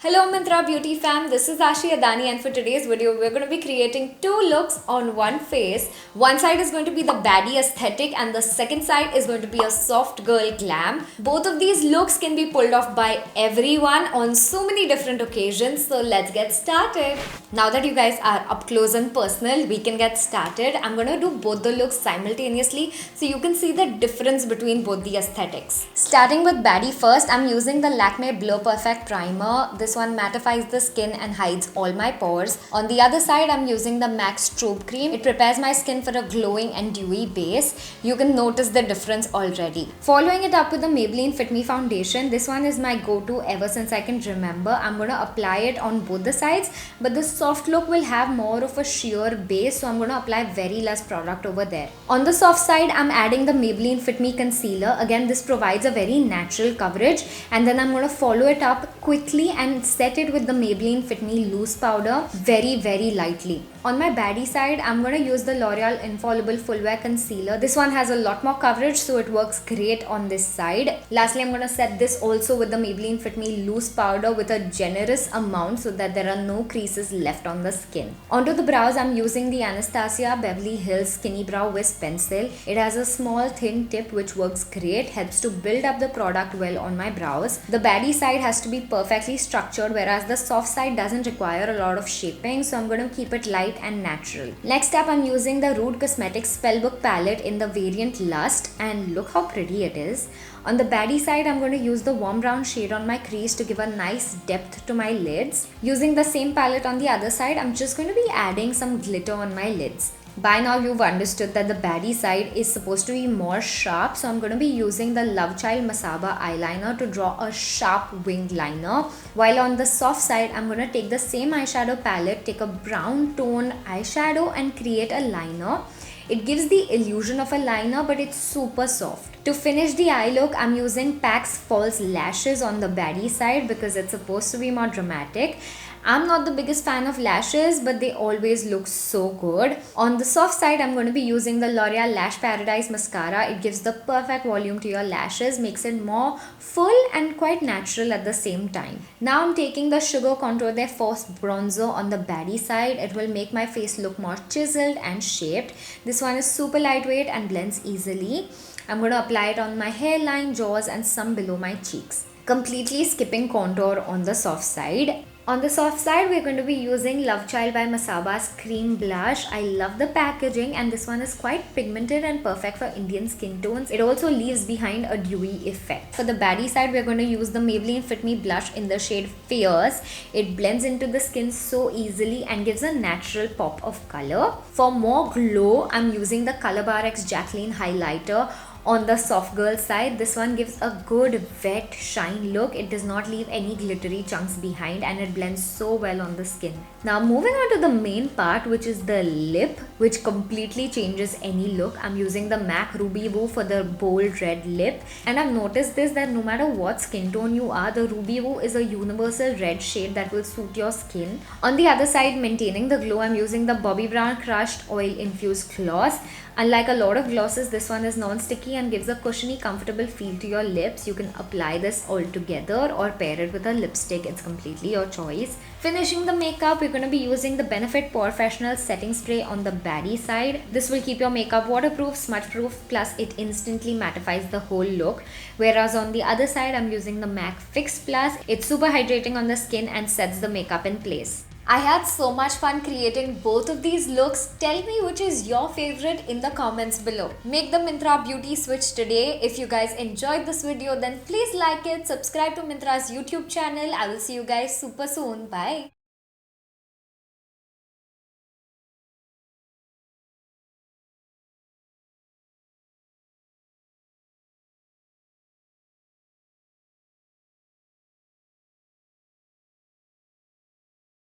Hello Myntra Beauty fam, this is Aashi Adani and for today's video we're going to be creating two looks on one face. One side is going to be the baddie aesthetic and the second side is going to be a soft girl glam. Both of these looks can be pulled off by everyone on so many different occasions, so let's get started. Now that you guys are up close and personal, we can get started. I'm going to do both the looks simultaneously so you can see the difference between both the aesthetics. Starting with baddie first, I'm using the Lakme Blur Perfect Primer. This one mattifies the skin and hides all my pores. On the other side, I'm using the MAC Strobe Cream. It prepares my skin for a glowing and dewy base. You can notice the difference already. Following it up with the Maybelline Fit Me Foundation. This one is my go-to ever since I can remember. I'm going to apply it on both the sides, but the soft look will have more of a sheer base, so I'm going to apply very less product over there. On the soft side, I'm adding the Maybelline Fit Me Concealer. Again, this provides a very natural coverage, and then I'm going to follow it up quickly and set it with the Maybelline Fit Me Loose Powder very lightly. On my baddie side, I'm going to use the L'Oreal Infallible Full Wear Concealer. This one has a lot more coverage, so it works great on this side. Lastly, I'm going to set this also with the Maybelline Fit Me Loose Powder with a generous amount so that there are no creases left on the skin. Onto the brows, I'm using the Anastasia Beverly Hills Skinny Brow Wisp Pencil. It has a small thin tip which works great, helps to build up the product well on my brows. The baddie side has to be perfectly structured, whereas the soft side doesn't require a lot of shaping, so I'm going to keep it light and natural. Next up, I'm using the Rude Cosmetics Spellbook palette in the variant Lust, and look how pretty it is. On the baddie side, I'm going to use the warm brown shade on my crease to give a nice depth to my lids. Using the same palette on the other side, I'm just going to be adding some glitter on my lids. By now you've understood that the baddie side is supposed to be more sharp, so I'm going to be using the Love Child Masaba eyeliner to draw a sharp winged liner. While on the soft side, I'm going to take the same eyeshadow palette, take a brown tone eyeshadow and create a liner. It gives the illusion of a liner, but it's super soft. To finish the eye look, I'm using PAC's False Lashes on the baddie side because it's supposed to be more dramatic. I'm not the biggest fan of lashes, but they always look so good. On the soft side, I'm going to be using the L'Oreal Lash Paradise Mascara. It gives the perfect volume to your lashes, makes it more full and quite natural at the same time. Now I'm taking the Sugar Contour Their Force Bronzer on the baddie side. It will make my face look more chiseled and shaped. This one is super lightweight and blends easily. I'm going to apply it on my hairline, jaws and some below my cheeks. Completely skipping contour on the soft side. On the soft side, we're going to be using Love Child by Masaba's Cream Blush. I love the packaging and this one is quite pigmented and perfect for Indian skin tones. It also leaves behind a dewy effect. For the baddie side, we're going to use the Maybelline Fit Me blush in the shade Fierce. It blends into the skin so easily and gives a natural pop of color. For more glow, I'm using the Color Bar X Jacqueline highlighter. On the soft girl side, this one gives a good wet shine look. It does not leave any glittery chunks behind and it blends so well on the skin. Now moving on to the main part, which is the lip, which completely changes any look. I'm using the MAC Ruby Woo for the bold red lip, and I've noticed this that no matter what skin tone you are, the Ruby Woo is a universal red shade that will suit your skin. On the other side, maintaining the glow, I'm using the Bobbi Brown Crushed Oil Infused Gloss. Unlike a lot of glosses, this one is non-sticky and gives a cushiony, comfortable feel to your lips. You can apply this all together or pair it with a lipstick. It's completely your choice. Finishing the makeup, we're going to be using the Benefit Porefessional Setting Spray on the baddie side. This will keep your makeup waterproof, smudge-proof, plus it instantly mattifies the whole look. Whereas on the other side, I'm using the MAC Fix Plus. It's super hydrating on the skin and sets the makeup in place. I had so much fun creating both of these looks. Tell me which is your favorite in the comments below. Make the Myntra beauty switch today. If you guys enjoyed this video, then please like it, subscribe to Myntra's YouTube channel. I will see you guys super soon. Bye.